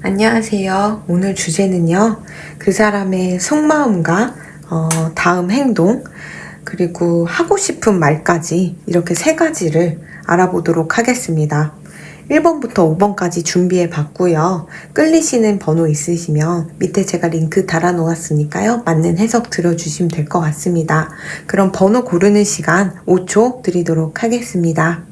안녕하세요. 오늘 주제는요, 그 사람의 속마음과 다음 행동, 그리고 하고 싶은 말까지 이렇게 세 가지를 알아보도록 하겠습니다. 1번부터 5번까지 준비해 봤고요. 끌리시는 번호 있으시면 밑에 제가 링크 달아 놓았으니까요. 맞는 해석 들어주시면 될 것 같습니다. 그럼 번호 고르는 시간 5초 드리도록 하겠습니다.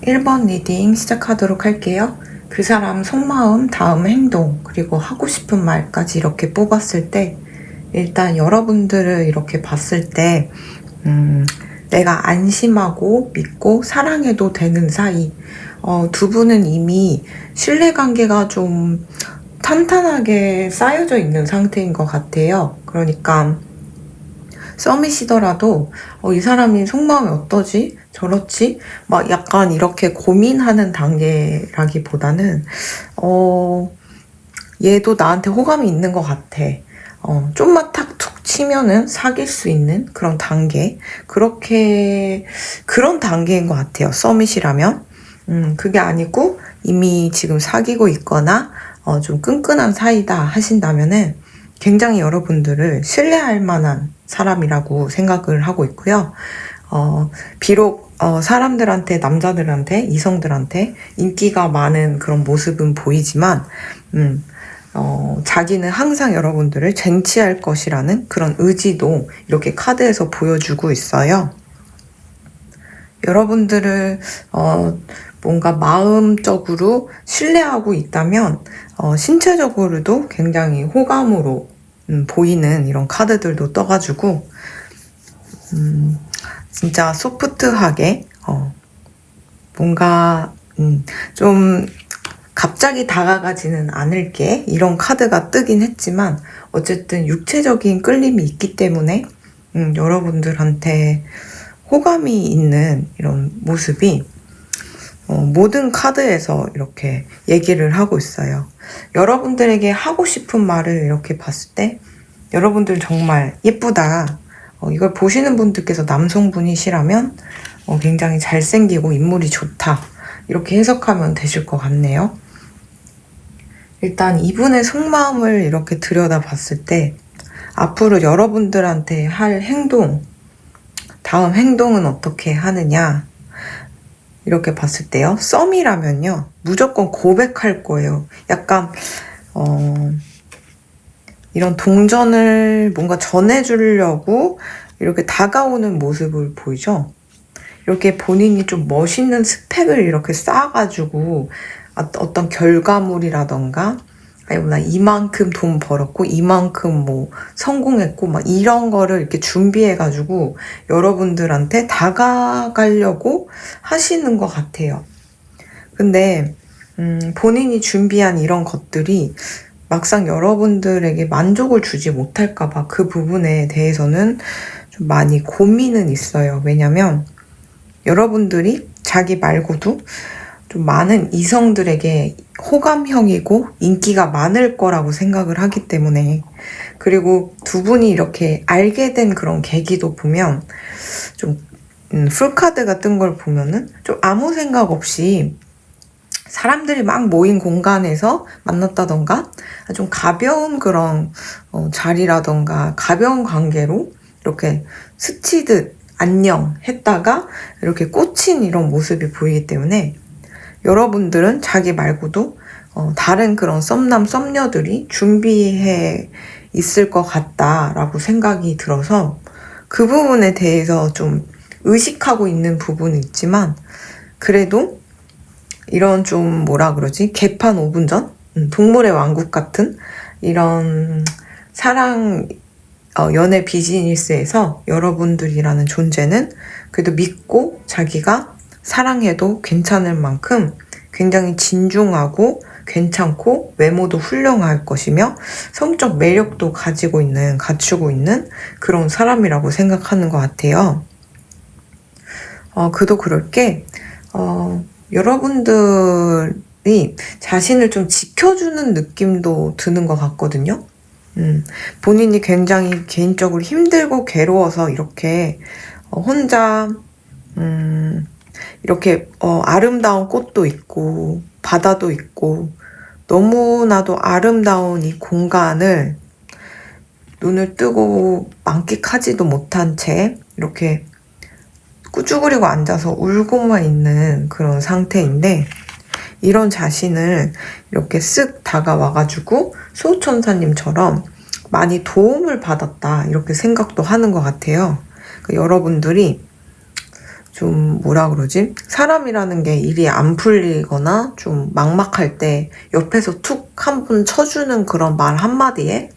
1번 리딩 시작하도록 할게요. 그 사람 속마음, 다음 행동, 그리고 하고 싶은 말까지 이렇게 뽑았을 때, 일단 여러분들을 이렇게 봤을 때, 내가 안심하고 믿고 사랑해도 되는 사이, 두 분은 이미 신뢰관계가 좀 탄탄하게 쌓여져 있는 상태인 것 같아요. 그러니까, 썸이시더라도 이 사람이 속마음이 어떠지? 저렇지? 막 약간 이렇게 고민하는 단계라기보다는 얘도 나한테 호감이 있는 것 같아. 좀만 탁 치면은 사귈 수 있는 그런 단계. 그런 단계인 것 같아요. 썸이시라면. 그게 아니고 이미 지금 사귀고 있거나 좀 끈끈한 사이다 하신다면은 굉장히 여러분들을 신뢰할 만한 사람이라고 생각을 하고 있고요. 비록 사람들한테, 남자들한테, 이성들한테 인기가 많은 그런 모습은 보이지만 자기는 항상 여러분들을 쟁취할 것이라는 그런 의지도 이렇게 카드에서 보여주고 있어요. 여러분들을 뭔가 마음적으로 신뢰하고 있다면 신체적으로도 굉장히 호감으로 보이는 이런 카드들도 떠가지고 진짜 소프트하게 뭔가 좀 갑자기 다가가지는 않을게 이런 카드가 뜨긴 했지만 어쨌든 육체적인 끌림이 있기 때문에 여러분들한테 호감이 있는 이런 모습이 모든 카드에서 이렇게 얘기를 하고 있어요. 여러분들에게 하고 싶은 말을 이렇게 봤을 때 여러분들 정말 예쁘다. 이걸 보시는 분들께서 남성분이시라면 굉장히 잘생기고 인물이 좋다. 이렇게 해석하면 되실 것 같네요. 일단 이분의 속마음을 이렇게 들여다봤을 때 앞으로 여러분들한테 할 행동, 다음 행동은 어떻게 하느냐 이렇게 봤을 때요. 썸이라면요. 무조건 고백할 거예요. 약간 이런 동전을 뭔가 전해주려고 이렇게 다가오는 모습을 보이죠. 이렇게 본인이 좀 멋있는 스펙을 이렇게 쌓아가지고 어떤 결과물이라던가 아니면 나 이만큼 돈 벌었고 이만큼 뭐 성공했고 막 이런 거를 이렇게 준비해가지고 여러분들한테 다가가려고 하시는 것 같아요. 근데 본인이 준비한 이런 것들이 막상 여러분들에게 만족을 주지 못할까봐 그 부분에 대해서는 좀 많이 고민은 있어요. 왜냐면 여러분들이 자기 말고도 좀 많은 이성들에게 호감형이고 인기가 많을 거라고 생각을 하기 때문에 그리고 두 분이 이렇게 알게 된 그런 계기도 보면 좀 풀카드가 뜬 걸 보면은 좀 아무 생각 없이 사람들이 막 모인 공간에서 만났다던가 좀 가벼운 그런 자리라던가 가벼운 관계로 이렇게 스치듯 안녕 했다가 이렇게 꽂힌 이런 모습이 보이기 때문에 여러분들은 자기 말고도 다른 그런 썸남 썸녀들이 준비해 있을 것 같다라고 생각이 들어서 그 부분에 대해서 좀 의식하고 있는 부분은 있지만 그래도 이런 좀 뭐라 그러지? 개판 5분 전? 동물의 왕국 같은 이런 사랑 연애 비즈니스에서 여러분들이라는 존재는 그래도 믿고 자기가 사랑해도 괜찮을 만큼 굉장히 진중하고 괜찮고 외모도 훌륭할 것이며 성적 매력도 갖추고 있는 그런 사람이라고 생각하는 것 같아요. 그도 그럴 게 여러분들이 자신을 좀 지켜주는 느낌도 드는 것 같거든요. 본인이 굉장히 개인적으로 힘들고 괴로워서 이렇게 혼자 이렇게 아름다운 꽃도 있고 바다도 있고 너무나도 아름다운 이 공간을 눈을 뜨고 만끽하지도 못한 채 이렇게 꾸쭈그리고 앉아서 울고만 있는 그런 상태인데, 이런 자신을 이렇게 쓱 다가와가지고 수호천사님처럼 많이 도움을 받았다 이렇게 생각도 하는 것 같아요. 여러분들이 좀 뭐라 그러지? 사람이라는 게 일이 안 풀리거나 좀 막막할 때 옆에서 툭 한 번 쳐주는 그런 말 한마디에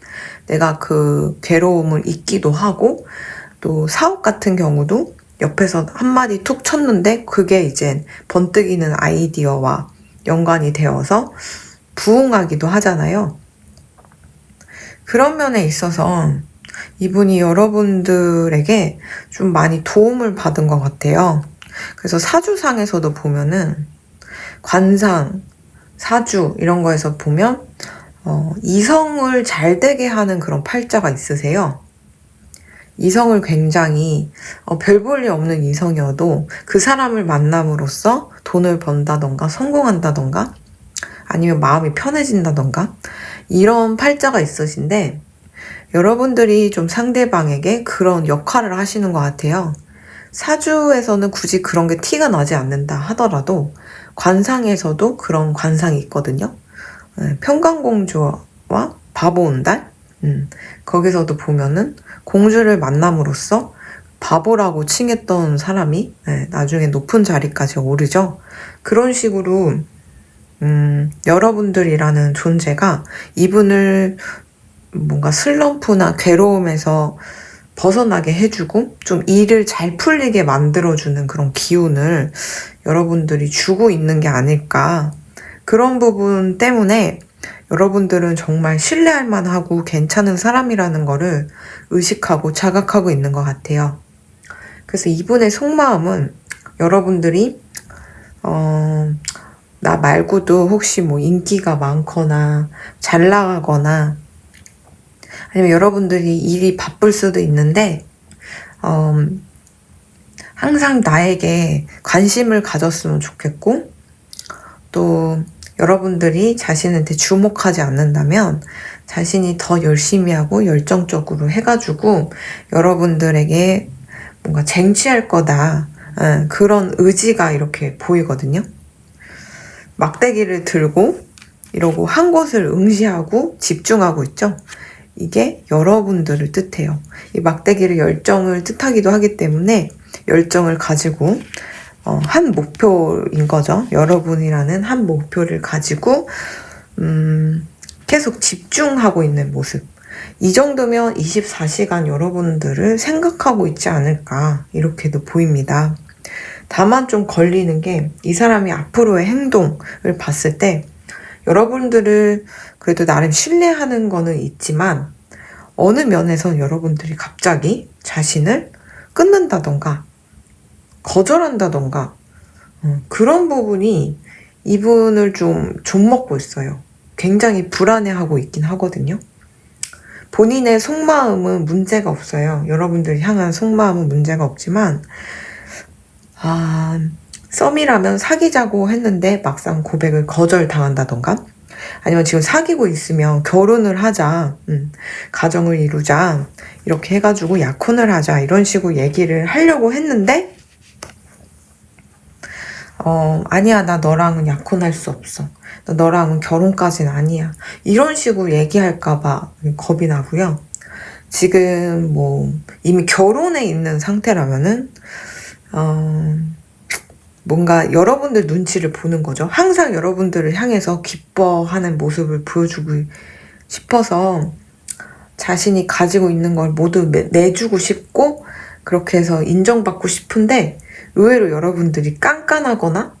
내가 그 괴로움을 잊기도 하고, 또 사업 같은 경우도 옆에서 한마디 툭 쳤는데 그게 이제 번뜩이는 아이디어와 연관이 되어서 부응하기도 하잖아요. 그런 면에 있어서 이분이 여러분들에게 좀 많이 도움을 받은 것 같아요. 그래서 사주상에서도 보면은 관상, 사주 이런 거에서 보면 이성을 잘 되게 하는 그런 팔자가 있으세요. 이성을 굉장히 별 볼 일 없는 이성이어도 그 사람을 만남으로써 돈을 번다던가 성공한다던가 아니면 마음이 편해진다던가 이런 팔자가 있으신데, 여러분들이 좀 상대방에게 그런 역할을 하시는 것 같아요. 사주에서는 굳이 그런 게 티가 나지 않는다 하더라도 관상에서도 그런 관상이 있거든요. 평강공주와 바보 온달? 거기서도 보면은 공주를 만남으로써 바보라고 칭했던 사람이 나중에 높은 자리까지 오르죠. 그런 식으로 여러분들이라는 존재가 이분을 뭔가 슬럼프나 괴로움에서 벗어나게 해주고 좀 일을 잘 풀리게 만들어주는 그런 기운을 여러분들이 주고 있는 게 아닐까. 그런 부분 때문에 여러분들은 정말 신뢰할 만하고 괜찮은 사람이라는 거를 의식하고 자각하고 있는 것 같아요. 그래서 이분의 속마음은 여러분들이 나 말고도 혹시 뭐 인기가 많거나 잘 나가거나 아니면 여러분들이 일이 바쁠 수도 있는데 항상 나에게 관심을 가졌으면 좋겠고, 또 여러분들이 자신한테 주목하지 않는다면 자신이 더 열심히 하고 열정적으로 해가지고 여러분들에게 뭔가 쟁취할 거다, 그런 의지가 이렇게 보이거든요. 막대기를 들고 이러고 한 곳을 응시하고 집중하고 있죠. 이게 여러분들을 뜻해요. 이 막대기를 열정을 뜻하기도 하기 때문에 열정을 가지고 한 목표인 거죠. 여러분이라는 한 목표를 가지고 계속 집중하고 있는 모습. 이 정도면 24시간 여러분들을 생각하고 있지 않을까 이렇게도 보입니다. 다만 좀 걸리는 게, 이 사람이 앞으로의 행동을 봤을 때 여러분들을 그래도 나름 신뢰하는 거는 있지만 어느 면에선 여러분들이 갑자기 자신을 끊는다던가 거절한다던가 그런 부분이 이분을 좀 좀먹고 있어요. 굉장히 불안해하고 있긴 하거든요. 본인의 속마음은 문제가 없어요. 여러분들 향한 속마음은 문제가 없지만 썸이라면 사귀자고 했는데 막상 고백을 거절당한다던가, 아니면 지금 사귀고 있으면 결혼을 하자, 가정을 이루자 이렇게 해가지고 약혼을 하자 이런 식으로 얘기를 하려고 했는데 아니야, 나 너랑은 약혼할 수 없어, 나 너랑은 결혼까지는 아니야 이런 식으로 얘기할까봐 겁이 나고요. 지금 뭐 이미 결혼해 있는 상태라면은 뭔가 여러분들 눈치를 보는 거죠. 항상 여러분들을 향해서 기뻐하는 모습을 보여주고 싶어서 자신이 가지고 있는 걸 모두 내주고 싶고 그렇게 해서 인정받고 싶은데, 의외로 여러분들이 깐깐하거나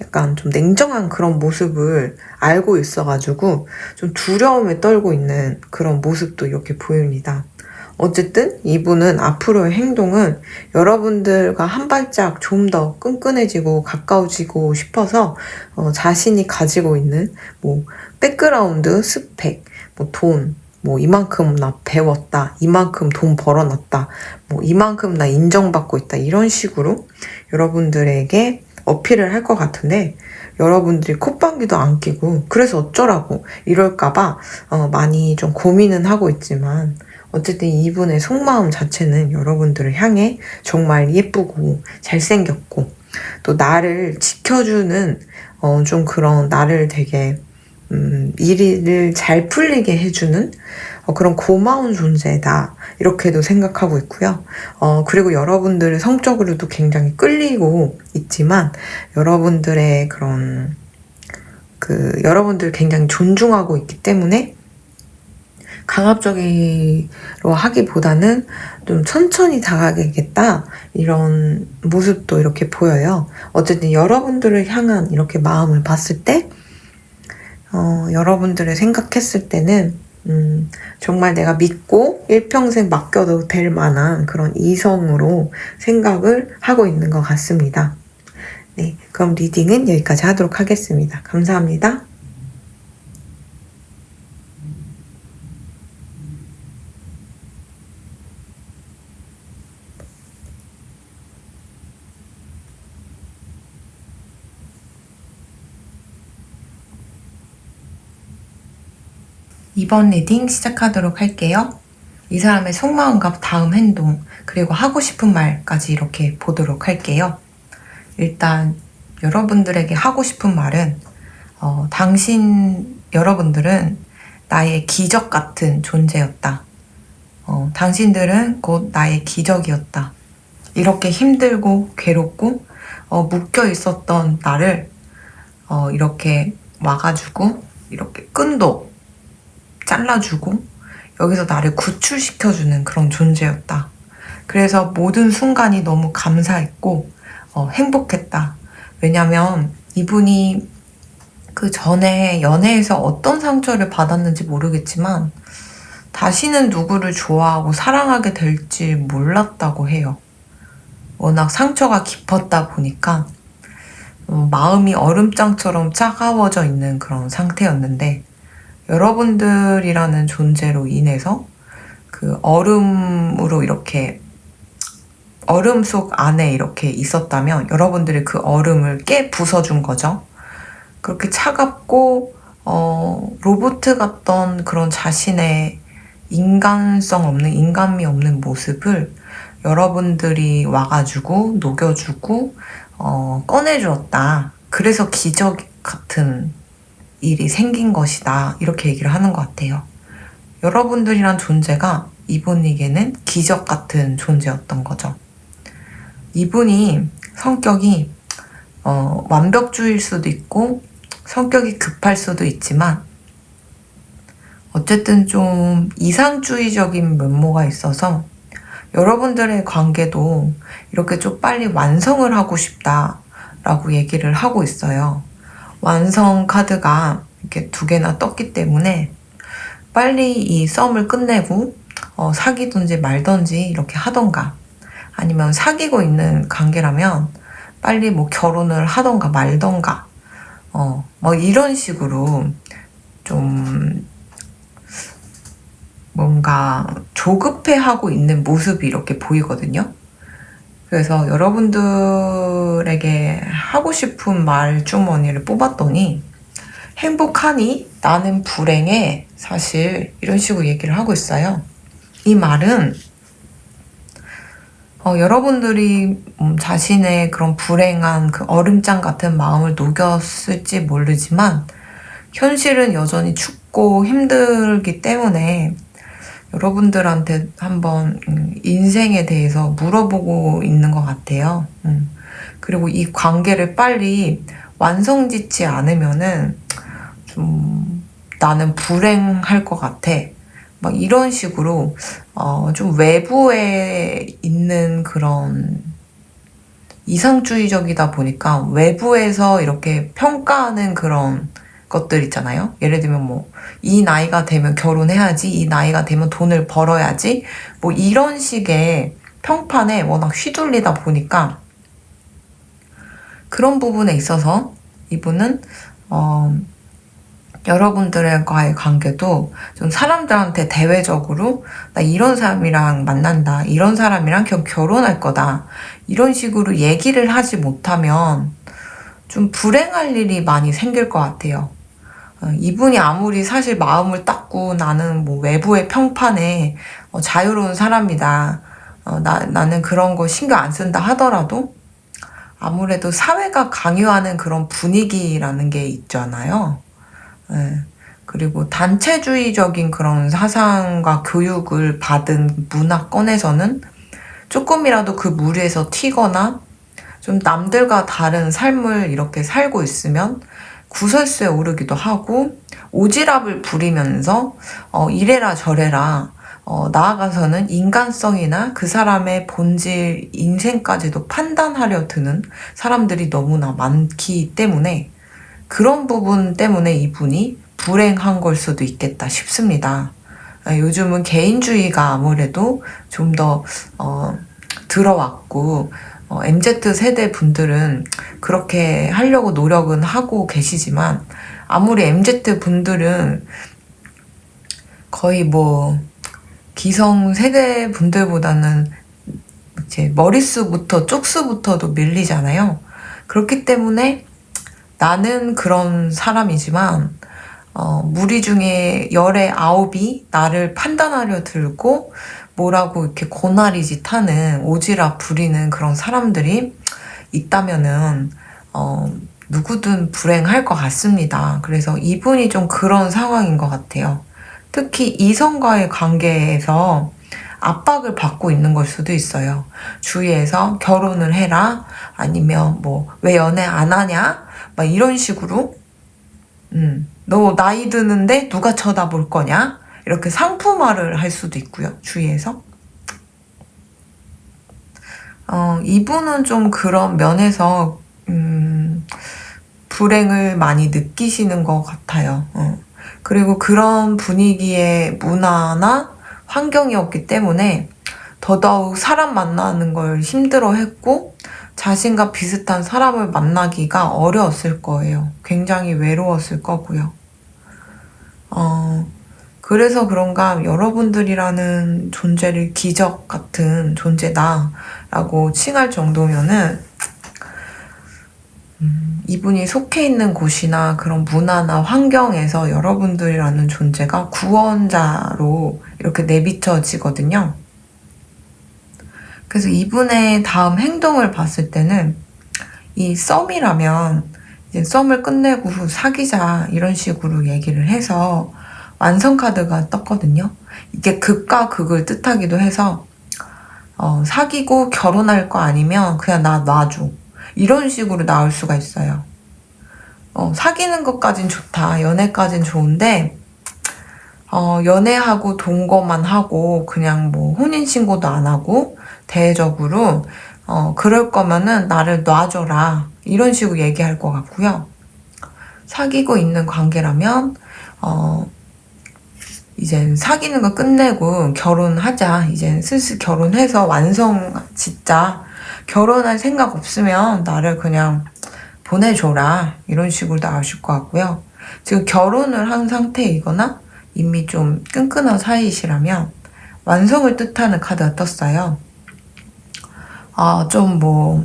약간 좀 냉정한 그런 모습을 알고 있어가지고 좀 두려움에 떨고 있는 그런 모습도 이렇게 보입니다. 어쨌든 이분은 앞으로의 행동은 여러분들과 한 발짝 좀 더 끈끈해지고 가까워지고 싶어서 자신이 가지고 있는 뭐 백그라운드, 스펙, 뭐 돈, 뭐 이만큼 나 배웠다, 이만큼 돈 벌어놨다, 뭐 이만큼 나 인정받고 있다, 이런 식으로 여러분들에게 어필을 할 것 같은데, 여러분들이 콧방귀도 안 끼고 그래서 어쩌라고 이럴까봐 많이 좀 고민은 하고 있지만, 어쨌든 이분의 속마음 자체는 여러분들을 향해 정말 예쁘고 잘생겼고, 또 나를 지켜주는 좀 그런 나를 되게 일을 잘 풀리게 해주는 그런 고마운 존재다, 이렇게도 생각하고 있고요. 그리고 여러분들의 성적으로도 굉장히 끌리고 있지만, 여러분들의 그런 여러분들 굉장히 존중하고 있기 때문에 강압적으로 하기보다는 좀 천천히 다가가겠다, 이런 모습도 이렇게 보여요. 어쨌든 여러분들을 향한 이렇게 마음을 봤을 때 여러분들을 생각했을 때는 정말 내가 믿고 일평생 맡겨도 될 만한 그런 이성으로 생각을 하고 있는 것 같습니다. 네, 그럼 리딩은 여기까지 하도록 하겠습니다. 감사합니다. 이번 리딩 시작하도록 할게요. 이 사람의 속마음과 다음 행동, 그리고 하고 싶은 말까지 이렇게 보도록 할게요. 일단 여러분들에게 하고 싶은 말은 여러분들은 나의 기적 같은 존재였다. 당신들은 곧 나의 기적이었다. 이렇게 힘들고 괴롭고 묶여 있었던 나를 이렇게 와가지고 이렇게 끈도 잘라주고 여기서 나를 구출시켜주는 그런 존재였다. 그래서 모든 순간이 너무 감사했고 행복했다. 왜냐면 이분이 그 전에 연애에서 어떤 상처를 받았는지 모르겠지만 다시는 누구를 좋아하고 사랑하게 될지 몰랐다고 해요. 워낙 상처가 깊었다 보니까 마음이 얼음장처럼 차가워져 있는 그런 상태였는데, 여러분들이라는 존재로 인해서 그 얼음으로 이렇게 얼음 속 안에 이렇게 있었다면 여러분들이 그 얼음을 깨 부숴준 거죠. 그렇게 차갑고 로봇 같던 그런 자신의 인간성 없는, 인간미 없는 모습을 여러분들이 와가지고 녹여주고 꺼내주었다. 그래서 기적 같은 일이 생긴 것이다, 이렇게 얘기를 하는 것 같아요. 여러분들이란 존재가 이분에게는 기적 같은 존재였던 거죠. 이분이 성격이 완벽주의일 수도 있고 성격이 급할 수도 있지만 어쨌든 좀 이상주의적인 면모가 있어서 여러분들의 관계도 이렇게 좀 빨리 완성을 하고 싶다라고 얘기를 하고 있어요. 완성 카드가 이렇게 2개나 떴기 때문에 빨리 이 썸을 끝내고 사귀든지 말든지 이렇게 하던가, 아니면 사귀고 있는 관계라면 빨리 뭐 결혼을 하던가 말던가 뭐 이런 식으로 좀 뭔가 조급해하고 있는 모습이 이렇게 보이거든요. 그래서 여러분들에게 하고 싶은 말 주머니를 뽑았더니 행복하니? 나는 불행해. 사실 이런 식으로 얘기를 하고 있어요. 이 말은 여러분들이 자신의 그런 불행한 그 얼음장 같은 마음을 녹였을지 모르지만 현실은 여전히 춥고 힘들기 때문에 여러분들한테 한번 인생에 대해서 물어보고 있는 것 같아요. 그리고 이 관계를 빨리 완성짓지 않으면은 좀 나는 불행할 것 같아, 막 이런 식으로 좀 외부에 있는 그런 이상주의적이다 보니까 외부에서 이렇게 평가하는 그런 것들 있잖아요. 예를 들면 뭐, 이 나이가 되면 결혼해야지, 이 나이가 되면 돈을 벌어야지, 뭐 이런 식의 평판에 워낙 휘둘리다 보니까 그런 부분에 있어서 이분은, 여러분들과의 관계도 좀 사람들한테 대외적으로 나 이런 사람이랑 만난다, 이런 사람이랑 결혼할 거다, 이런 식으로 얘기를 하지 못하면 좀 불행할 일이 많이 생길 것 같아요. 이분이 아무리 사실 마음을 닦고 나는 뭐 외부의 평판에 자유로운 사람이다, 나는 그런 거 신경 안 쓴다 하더라도 아무래도 사회가 강요하는 그런 분위기라는 게 있잖아요. 네. 그리고 단체주의적인 그런 사상과 교육을 받은 문화권에서는 조금이라도 그 무리에서 튀거나 좀 남들과 다른 삶을 이렇게 살고 있으면 구설수에 오르기도 하고 오지랖을 부리면서 이래라 저래라 나아가서는 인간성이나 그 사람의 본질 인생까지도 판단하려 드는 사람들이 너무나 많기 때문에 그런 부분 때문에 이분이 불행한 걸 수도 있겠다 싶습니다. 요즘은 개인주의가 아무래도 좀 더 들어왔고 MZ 세대 분들은 그렇게 하려고 노력은 하고 계시지만 아무리 MZ 분들은 거의 뭐 기성 세대 분들보다는 이제 머릿수부터 쪽수부터도 밀리잖아요. 그렇기 때문에 나는 그런 사람이지만 무리 중에 열의 9이 나를 판단하려 들고 뭐라고 이렇게 고나리짓 하는 오지랖 부리는 그런 사람들이 있다면은 누구든 불행할 것 같습니다. 그래서 이분이 좀 그런 상황인 것 같아요. 특히 이성과의 관계에서 압박을 받고 있는 걸 수도 있어요. 주위에서 결혼을 해라, 아니면 뭐 왜 연애 안 하냐, 막 이런 식으로 너 나이 드는데 누가 쳐다볼 거냐, 이렇게 상품화를 할 수도 있고요, 주위에서. 이분은 좀 그런 면에서 불행을 많이 느끼시는 것 같아요. 그리고 그런 분위기의 문화나 환경이었기 때문에 더더욱 사람 만나는 걸 힘들어했고 자신과 비슷한 사람을 만나기가 어려웠을 거예요. 굉장히 외로웠을 거고요. 그래서 그런가 여러분들이라는 존재를 기적 같은 존재다라고 칭할 정도면은 이분이 속해 있는 곳이나 그런 문화나 환경에서 여러분들이라는 존재가 구원자로 이렇게 내비쳐지거든요. 그래서 이분의 다음 행동을 봤을 때는 이 썸이라면 이제 썸을 끝내고 사귀자 이런 식으로 얘기를 해서 완성 카드가 떴거든요. 이게 극과 극을 뜻하기도 해서 사귀고 결혼할 거 아니면 그냥 나 놔줘, 이런 식으로 나올 수가 있어요. 사귀는 것까진 좋다, 연애까진 좋은데 연애하고 동거만 하고 그냥 뭐 혼인신고도 안 하고 대외적으로 그럴 거면은 나를 놔줘라, 이런 식으로 얘기할 것 같고요. 사귀고 있는 관계라면 이젠 사귀는 거 끝내고 결혼하자, 이젠 슬슬 결혼해서 완성 짓자, 결혼할 생각 없으면 나를 그냥 보내줘라, 이런 식으로 나오실 것 같고요. 지금 결혼을 한 상태이거나 이미 좀 끈끈한 사이시라면 완성을 뜻하는 카드가 떴어요. 좀 뭐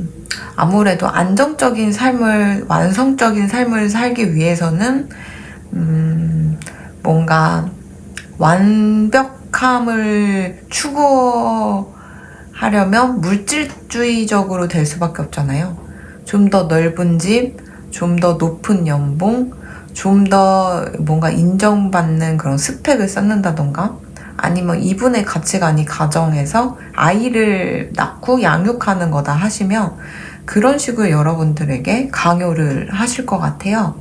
아무래도 안정적인 삶을, 완성적인 삶을 살기 위해서는 뭔가 완벽함을 추구하려면 물질주의적으로 될 수밖에 없잖아요. 좀 더 넓은 집, 좀 더 높은 연봉, 좀 더 뭔가 인정받는 그런 스펙을 쌓는다던가, 아니면 이분의 가치관이 가정에서 아이를 낳고 양육하는 거다 하시면 그런 식으로 여러분들에게 강요를 하실 것 같아요.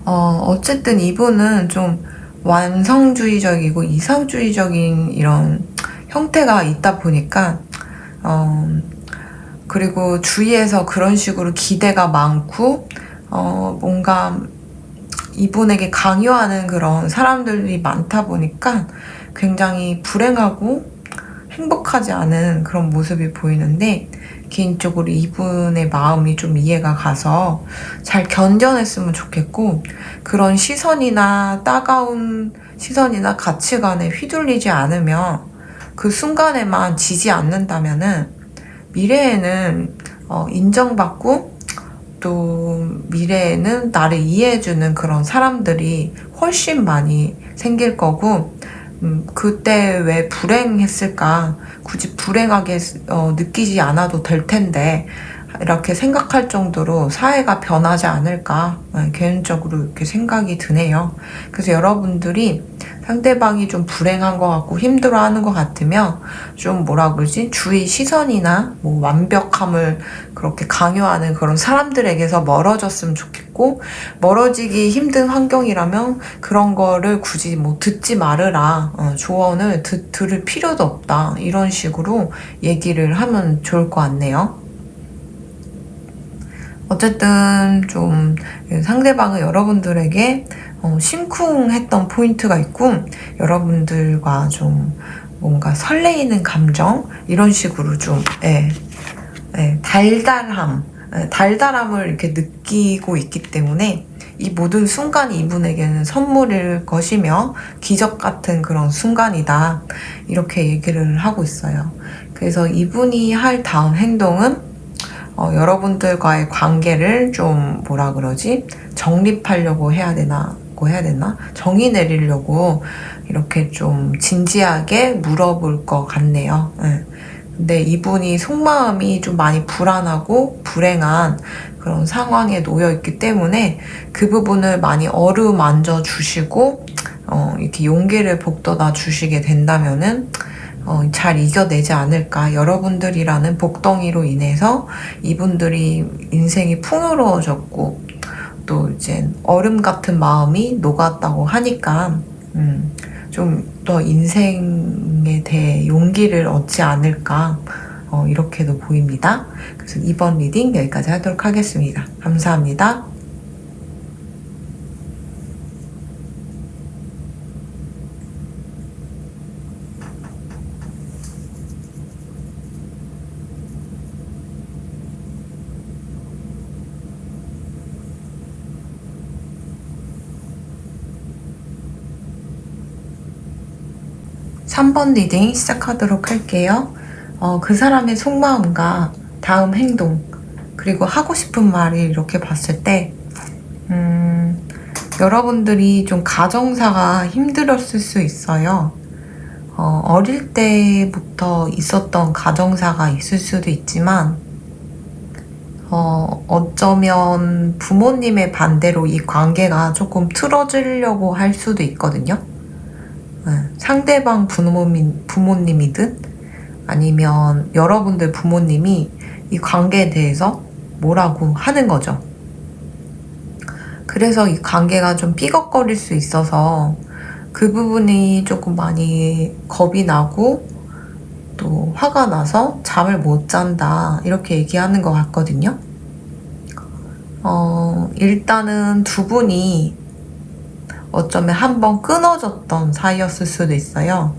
어쨌든 이분은 좀 완성주의적이고 이상주의적인 이런 형태가 있다 보니까 그리고 주위에서 그런 식으로 기대가 많고 뭔가 이분에게 강요하는 그런 사람들이 많다 보니까 굉장히 불행하고 행복하지 않은 그런 모습이 보이는데, 개인적으로 이분의 마음이 좀 이해가 가서 잘 견뎌냈으면 좋겠고, 그런 시선이나 따가운 시선이나 가치관에 휘둘리지 않으면, 그 순간에만 지지 않는다면은 미래에는 인정받고, 또 미래에는 나를 이해해주는 그런 사람들이 훨씬 많이 생길 거고, 그때 왜 불행했을까? 굳이 불행하게 느끼지 않아도 될 텐데, 이렇게 생각할 정도로 사회가 변하지 않을까? 개인적으로 이렇게 생각이 드네요. 그래서 여러분들이 상대방이 좀 불행한 것 같고 힘들어하는 것 같으면 좀 뭐라 그러지? 주위 시선이나 뭐 완벽함을 그렇게 강요하는 그런 사람들에게서 멀어졌으면 좋겠고, 멀어지기 힘든 환경이라면 그런 거를 굳이 뭐 듣지 말으라, 조언을 들을 필요도 없다, 이런 식으로 얘기를 하면 좋을 것 같네요. 어쨌든 좀 상대방은 여러분들에게 심쿵했던 포인트가 있고, 여러분들과 좀 뭔가 설레이는 감정, 이런 식으로 좀 달달함을 이렇게 느끼고 있기 때문에 이 모든 순간이 이분에게는 선물일 것이며 기적 같은 그런 순간이다, 이렇게 얘기를 하고 있어요. 그래서 이분이 할 다음 행동은 여러분들과의 관계를 좀 뭐라 그러지? 정립하려고 해야 되나? 정의 내리려고 이렇게 좀 진지하게 물어볼 것 같네요. 근데 이분이 속마음이 좀 많이 불안하고 불행한 그런 상황에 놓여 있기 때문에 그 부분을 많이 어루만져 주시고 이렇게 용기를 북돋아 주시게 된다면은 잘 이겨내지 않을까. 여러분들이라는 복덩이로 인해서 이분들이 인생이 풍요로워졌고, 또 이제 얼음 같은 마음이 녹았다고 하니까 좀 더 인생에 대해 용기를 얻지 않을까, 이렇게도 보입니다. 그래서 이번 리딩 여기까지 하도록 하겠습니다. 감사합니다. 3번 리딩 시작하도록 할게요. 그 사람의 속마음과 다음 행동, 그리고 하고 싶은 말을 이렇게 봤을 때 여러분들이 좀 가정사가 힘들었을 수 있어요. 어릴 때부터 있었던 가정사가 있을 수도 있지만 어쩌면 부모님의 반대로 이 관계가 조금 틀어지려고 할 수도 있거든요. 상대방 부모님이든 아니면 여러분들 부모님이 이 관계에 대해서 뭐라고 하는 거죠. 그래서 이 관계가 좀 삐걱거릴 수 있어서 그 부분이 조금 많이 겁이 나고 또 화가 나서 잠을 못 잔다, 이렇게 얘기하는 것 같거든요. 일단은 두 분이 어쩌면 한번 끊어졌던 사이였을 수도 있어요.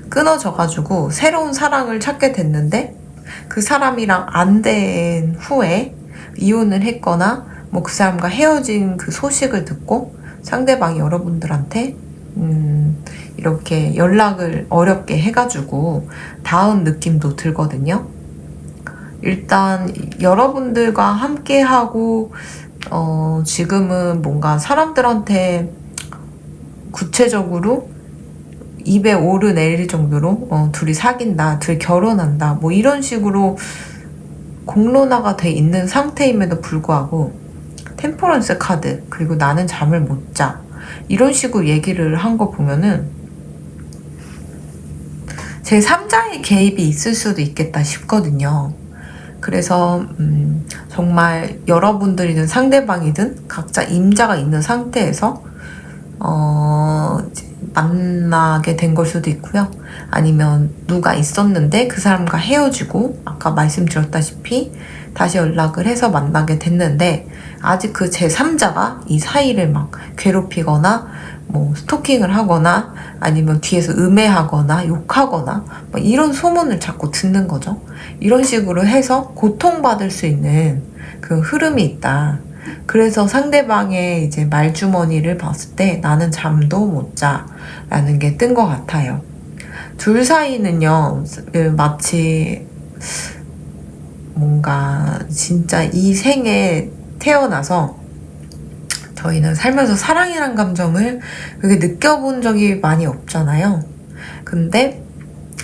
끊어져가지고 새로운 사랑을 찾게 됐는데 그 사람이랑 안 된 후에 이혼을 했거나 뭐 그 사람과 헤어진 그 소식을 듣고 상대방이 여러분들한테 이렇게 연락을 어렵게 해가지고 닿은 느낌도 들거든요. 일단 여러분들과 함께하고 지금은 뭔가 사람들한테 구체적으로 입에 오르내릴 정도로 둘이 사귄다, 둘이 결혼한다, 뭐 이런 식으로 공론화가 돼 있는 상태임에도 불구하고 템퍼런스 카드, 그리고 나는 잠을 못 자, 이런 식으로 얘기를 한 거 보면은 제3자의 개입이 있을 수도 있겠다 싶거든요. 그래서 정말 여러분들이든 상대방이든 각자 임자가 있는 상태에서 만나게 된 걸 수도 있고요. 아니면 누가 있었는데 그 사람과 헤어지고 아까 말씀드렸다시피 다시 연락을 해서 만나게 됐는데 아직 그 제3자가 이 사이를 막 괴롭히거나 뭐 스토킹을 하거나 아니면 뒤에서 음해하거나 욕하거나 막 이런 소문을 자꾸 듣는 거죠. 이런 식으로 해서 고통받을 수 있는 그 흐름이 있다. 그래서 상대방의 이제 말주머니를 봤을 때 나는 잠도 못 자 라는 게 뜬 것 같아요. 둘 사이는요, 마치 뭔가 진짜 이 생에 태어나서 저희는 살면서 사랑이란 감정을 그렇게 느껴본 적이 많이 없잖아요. 근데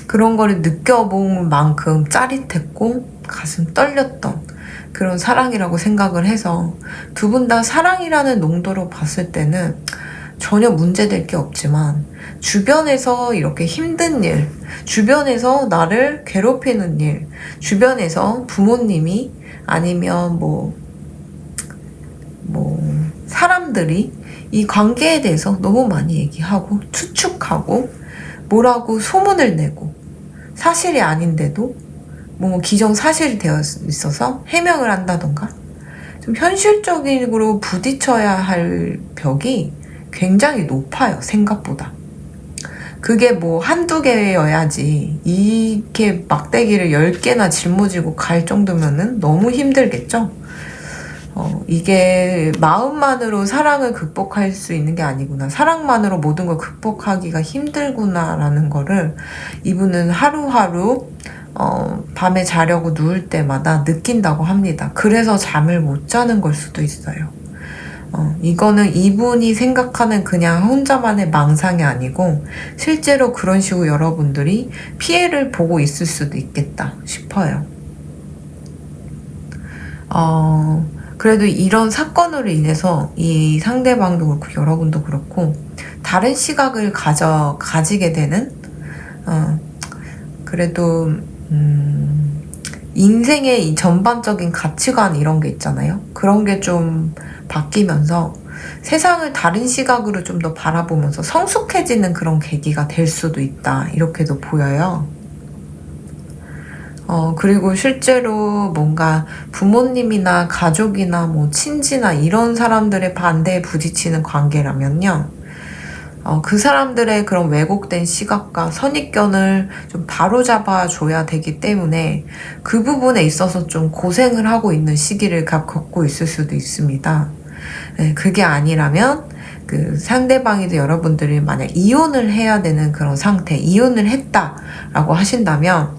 그런 거를 느껴본 만큼 짜릿했고 가슴 떨렸던 그런 사랑이라고 생각을 해서 두 분 다 사랑이라는 농도로 봤을 때는 전혀 문제될 게 없지만 주변에서 이렇게 힘든 일, 주변에서 나를 괴롭히는 일, 주변에서 부모님이 아니면 뭐 사람들이 이 관계에 대해서 너무 많이 얘기하고 추측하고 뭐라고 소문을 내고 사실이 아닌데도 뭐 기정사실이 되어 있어서 해명을 한다던가 좀 현실적으로 부딪혀야 할 벽이 굉장히 높아요. 생각보다. 그게 뭐 한두 개여야지 이렇게 막대기를 10개나 짊어지고 갈 정도면은 너무 힘들겠죠? 이게 마음만으로 사랑을 극복할 수 있는 게 아니구나. 사랑만으로 모든 걸 극복하기가 힘들구나라는 거를 이분은 하루하루 밤에 자려고 누울 때마다 느낀다고 합니다. 그래서 잠을 못 자는 걸 수도 있어요. 이거는 이분이 생각하는 그냥 혼자만의 망상이 아니고 실제로 그런 식으로 여러분들이 피해를 보고 있을 수도 있겠다 싶어요. 그래도 이런 사건으로 인해서 이 상대방도 그렇고 여러분도 그렇고 다른 시각을 가지게 되는 그래도 인생의 이 전반적인 가치관 이런 게 있잖아요. 그런 게 좀 바뀌면서 세상을 다른 시각으로 좀 더 바라보면서 성숙해지는 그런 계기가 될 수도 있다. 이렇게도 보여요. 그리고 실제로 뭔가 부모님이나 가족이나 뭐 친지나 이런 사람들의 반대에 부딪히는 관계라면요. 그 사람들의 그런 왜곡된 시각과 선입견을 좀 바로잡아 줘야 되기 때문에 그 부분에 있어서 좀 고생을 하고 있는 시기를 겪고 있을 수도 있습니다. 네, 그게 아니라면 그 상대방이도 여러분들이 만약 이혼을 해야 되는 그런 상태, 이혼을 했다라고 하신다면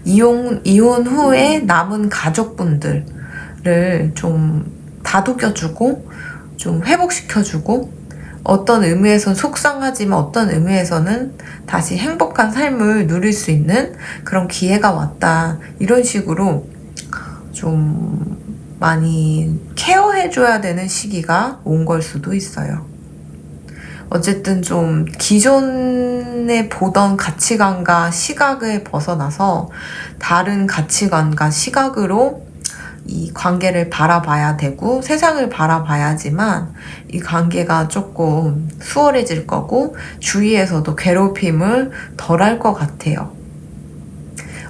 이혼 후에 남은 가족분들을 좀 다독여주고 좀 회복시켜주고 어떤 의미에서는 속상하지만 어떤 의미에서는 다시 행복한 삶을 누릴 수 있는 그런 기회가 왔다. 이런 식으로 좀 많이 케어해줘야 되는 시기가 온 걸 수도 있어요. 어쨌든 좀 기존에 보던 가치관과 시각을 벗어나서 다른 가치관과 시각으로 이 관계를 바라봐야 되고 세상을 바라봐야지만 이 관계가 조금 수월해질 거고 주위에서도 괴롭힘을 덜 할 것 같아요.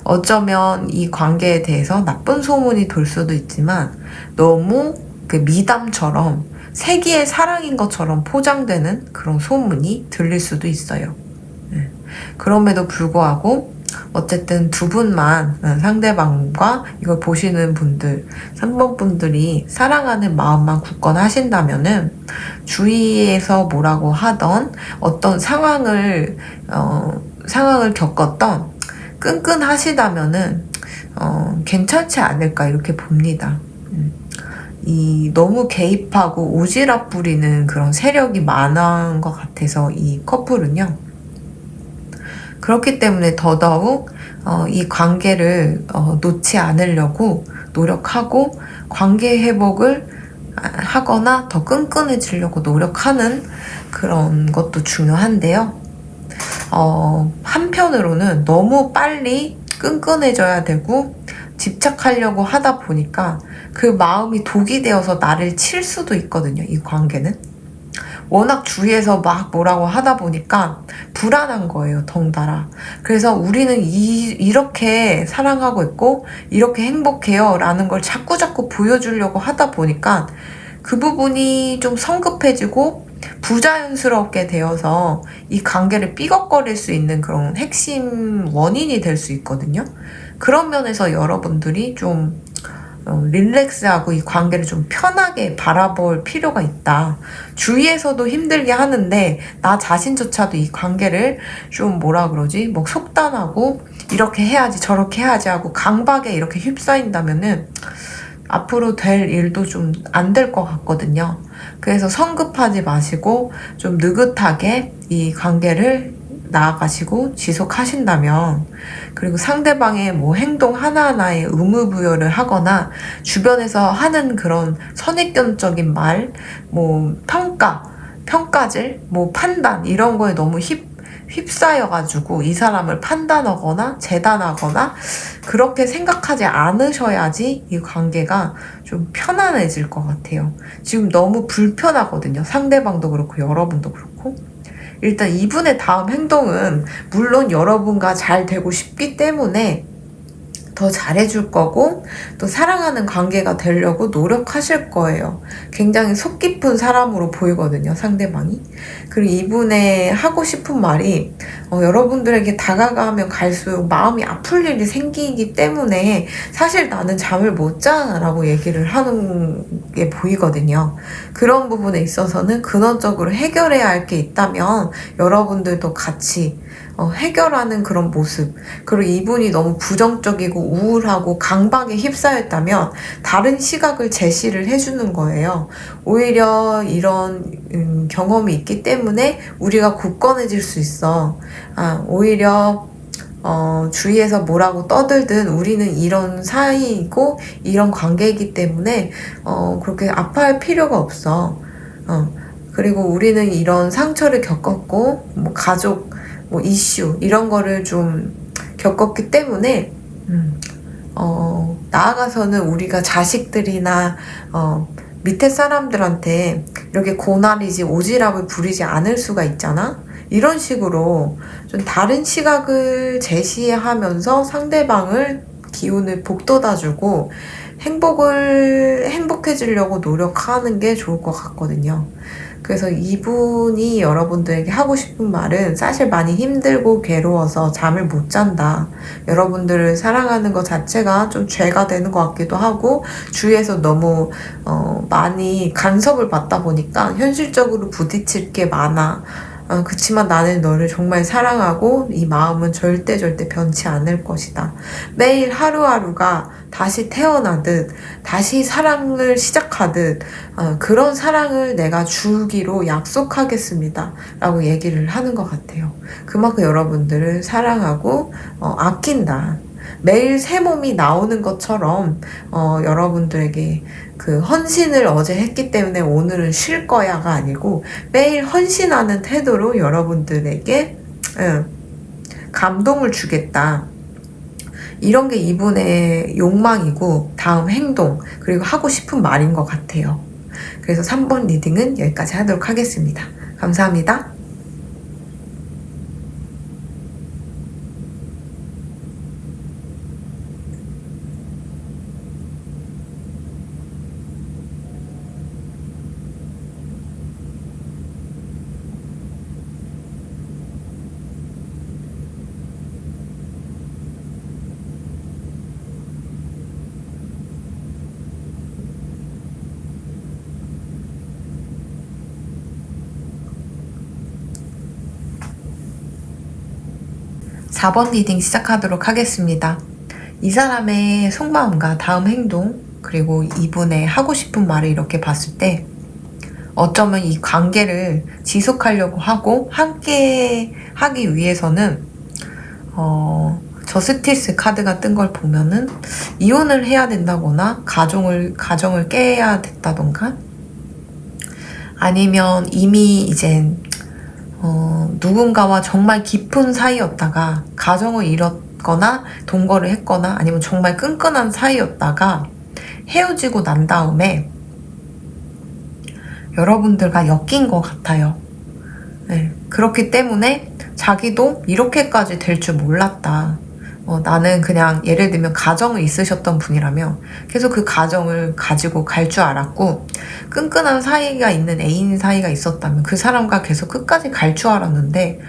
어쩌면 이 관계에 대해서 나쁜 소문이 돌 수도 있지만 너무 그 미담처럼 세기의 사랑인 것처럼 포장되는 그런 소문이 들릴 수도 있어요. 그럼에도 불구하고 어쨌든 두 분만 상대방과 이걸 보시는 분들, 상범분들이 사랑하는 마음만 굳건하신다면은 주위에서 뭐라고 하던 어떤 상황을 겪었던 끈끈하시다면은 괜찮지 않을까 이렇게 봅니다. 이 너무 개입하고 오지랖 부리는 그런 세력이 많은 것 같아서 이 커플은요. 그렇기 때문에 더더욱 이 관계를 놓지 않으려고 노력하고 관계 회복을 하거나 더 끈끈해지려고 노력하는 그런 것도 중요한데요. 한편으로는 너무 빨리 끈끈해져야 되고 집착하려고 하다 보니까 그 마음이 독이 되어서 나를 칠 수도 있거든요. 이 관계는. 워낙 주위에서 막 뭐라고 하다 보니까 불안한 거예요, 덩달아. 그래서 우리는 이렇게 사랑하고 있고 이렇게 행복해요 라는 걸 자꾸 보여주려고 하다 보니까 그 부분이 좀 성급해지고 부자연스럽게 되어서 이 관계를 삐걱거릴 수 있는 그런 핵심 원인이 될 수 있거든요. 그런 면에서 여러분들이 좀 릴렉스하고 이 관계를 좀 편하게 바라볼 필요가 있다. 주위에서도 힘들게 하는데 나 자신조차도 이 관계를 좀 뭐라 그러지? 뭐 속단하고 이렇게 해야지 저렇게 해야지 하고 강박에 이렇게 휩싸인다면은 앞으로 될 일도 좀 안 될 것 같거든요. 그래서 성급하지 마시고 좀 느긋하게 이 관계를 나아가시고 지속하신다면, 그리고 상대방의 뭐 행동 하나하나에 의무부여를 하거나 주변에서 하는 그런 선입견적인 말, 뭐 평가질, 뭐 판단 이런 거에 너무 휩싸여가지고 이 사람을 판단하거나 재단하거나 그렇게 생각하지 않으셔야지 이 관계가 좀 편안해질 것 같아요. 지금 너무 불편하거든요. 상대방도 그렇고 여러분도 그렇고. 일단 이분의 다음 행동은 물론 여러분과 잘 되고 싶기 때문에 더 잘해줄 거고 또 사랑하는 관계가 되려고 노력하실 거예요. 굉장히 속 깊은 사람으로 보이거든요, 상대방이. 그리고 이분의 하고 싶은 말이 여러분들에게 다가가면 갈수록 마음이 아플 일이 생기기 때문에 사실 나는 잠을 못 자라고 얘기를 하는 게 보이거든요. 그런 부분에 있어서는 근원적으로 해결해야 할 게 있다면 여러분들도 같이 해결하는 그런 모습, 그리고 이분이 너무 부정적이고 우울하고 강박에 휩싸였다면 다른 시각을 제시를 해주는 거예요. 오히려 이런 경험이 있기 때문에 우리가 굳건해질 수 있어. 오히려 주위에서 뭐라고 떠들든 우리는 이런 사이이고 이런 관계이기 때문에 그렇게 아파할 필요가 없어. 그리고 우리는 이런 상처를 겪었고 뭐 가족 뭐 이슈 이런 거를 좀 겪었기 때문에 나아가서는 우리가 자식들이나 밑에 사람들한테 이렇게 고난이지 오지랖을 부리지 않을 수가 있잖아. 이런 식으로 좀 다른 시각을 제시하면서 상대방을 기운을 북돋아주고 행복해지려고 노력하는 게 좋을 것 같거든요. 그래서 이분이 여러분들에게 하고 싶은 말은 사실 많이 힘들고 괴로워서 잠을 못 잔다. 여러분들을 사랑하는 것 자체가 좀 죄가 되는 것 같기도 하고 주위에서 너무 많이 간섭을 받다 보니까 현실적으로 부딪힐 게 많아. 그치만 나는 너를 정말 사랑하고 이 마음은 절대 변치 않을 것이다. 매일 하루하루가 다시 태어나듯 다시 사랑을 시작하듯 그런 사랑을 내가 주기로 약속하겠습니다 라고 얘기를 하는 것 같아요. 그만큼 여러분들을 사랑하고 아낀다. 매일 새 몸이 나오는 것처럼 여러분들에게 그 헌신을 어제 했기 때문에 오늘은 쉴 거야가 아니고 매일 헌신하는 태도로 여러분들에게 감동을 주겠다. 이런 게 이분의 욕망이고 다음 행동 그리고 하고 싶은 말인 것 같아요. 그래서 3번 리딩은 여기까지 하도록 하겠습니다. 감사합니다. 사 번 리딩 시작하도록 하겠습니다. 이 사람의 속마음과 다음 행동 그리고 이분의 하고 싶은 말을 이렇게 봤을 때 어쩌면 이 관계를 지속하려고 하고 함께 하기 위해서는 저스티스 카드가 뜬 걸 보면은 이혼을 해야 된다거나 가정을 깨야 됐다던가 아니면 이미 이제 누군가와 정말 깊은 사이였다가 가정을 잃었거나 동거를 했거나 아니면 정말 끈끈한 사이였다가 헤어지고 난 다음에 여러분들과 엮인 것 같아요. 네, 그렇기 때문에 자기도 이렇게까지 될 줄 몰랐다. 나는 그냥 예를 들면 가정을 있으셨던 분이라면 계속 그 가정을 가지고 갈 줄 알았고, 끈끈한 사이가 있는 애인 사이가 있었다면 그 사람과 계속 끝까지 갈 줄 알았는데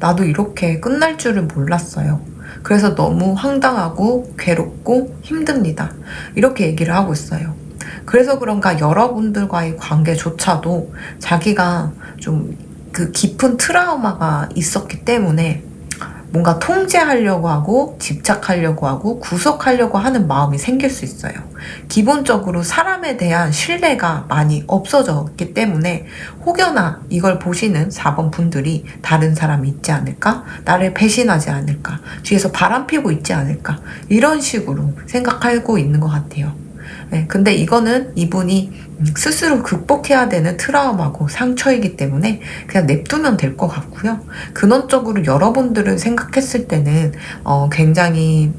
나도 이렇게 끝날 줄은 몰랐어요. 그래서 너무 황당하고 괴롭고 힘듭니다. 이렇게 얘기를 하고 있어요. 그래서 그런가 여러분들과의 관계조차도 자기가 좀 그 깊은 트라우마가 있었기 때문에 뭔가 통제하려고 하고 집착하려고 하고 구속하려고 하는 마음이 생길 수 있어요. 기본적으로 사람에 대한 신뢰가 많이 없어졌기 때문에 혹여나 이걸 보시는 4번 분들이 다른 사람이 있지 않을까? 나를 배신하지 않을까? 뒤에서 바람피고 있지 않을까? 이런 식으로 생각하고 있는 것 같아요. 네, 근데 이거는 이분이 스스로 극복해야 되는 트라우마고 상처이기 때문에 그냥 냅두면 될 것 같고요. 근원적으로 여러분들을 생각했을 때는 굉장히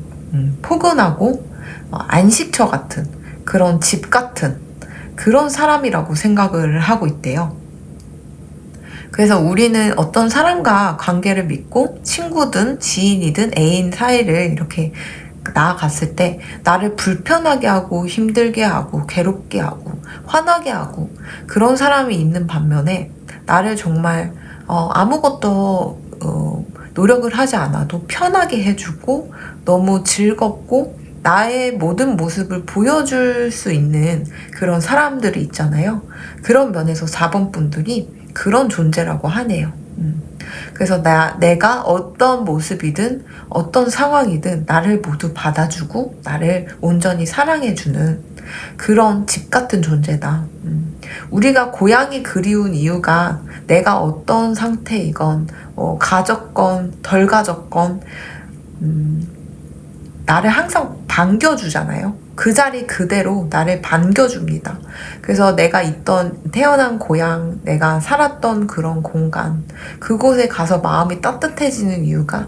포근하고 안식처 같은 그런 집 같은 그런 사람이라고 생각을 하고 있대요. 그래서 우리는 어떤 사람과 관계를 맺고 친구든 지인이든 애인 사이를 이렇게 나아갔을 때 나를 불편하게 하고 힘들게 하고 괴롭게 하고 화나게 하고 그런 사람이 있는 반면에 나를 정말 아무것도 노력을 하지 않아도 편하게 해주고 너무 즐겁고 나의 모든 모습을 보여줄 수 있는 그런 사람들이 있잖아요. 그런 면에서 4번 분들이 그런 존재라고 하네요. 그래서 내가 어떤 모습이든 어떤 상황이든 나를 모두 받아주고 나를 온전히 사랑해주는 그런 집 같은 존재다. 우리가 고향이 그리운 이유가 내가 어떤 상태이건 가졌건 덜 가졌건 나를 항상 반겨주잖아요. 그 자리 그대로 나를 반겨줍니다. 그래서 내가 태어난 고향, 내가 살았던 그런 공간, 그곳에 가서 마음이 따뜻해지는 이유가,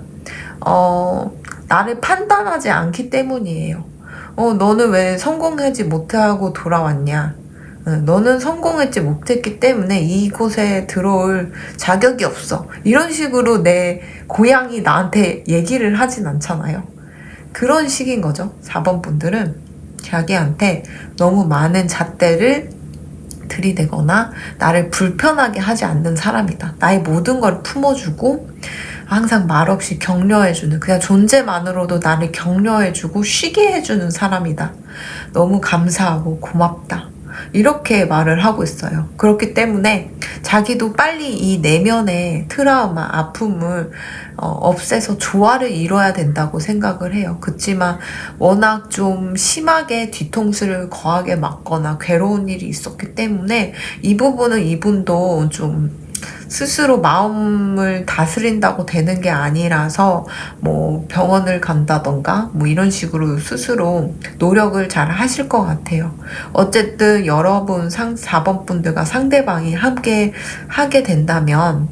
나를 판단하지 않기 때문이에요. 너는 왜 성공하지 못하고 돌아왔냐? 너는 성공했지 못했기 때문에 이곳에 들어올 자격이 없어. 이런 식으로 내 고향이 나한테 얘기를 하진 않잖아요. 그런 식인 거죠. 4번 분들은 자기한테 너무 많은 잣대를 들이대거나 나를 불편하게 하지 않는 사람이다. 나의 모든 걸 품어주고 항상 말없이 격려해주는, 그냥 존재만으로도 나를 격려해주고 쉬게 해주는 사람이다. 너무 감사하고 고맙다. 이렇게 말을 하고 있어요. 그렇기 때문에 자기도 빨리 이 내면의 트라우마, 아픔을 없애서 조화를 이뤄야 된다고 생각을 해요. 그렇지만 워낙 좀 심하게 뒤통수를 거하게 맞거나 괴로운 일이 있었기 때문에 이 부분은 이분도 좀 스스로 마음을 다스린다고 되는 게 아니라서 뭐 병원을 간다던가 뭐 이런 식으로 스스로 노력을 잘 하실 것 같아요. 어쨌든 여러분 4번 분들과 상대방이 함께 하게 된다면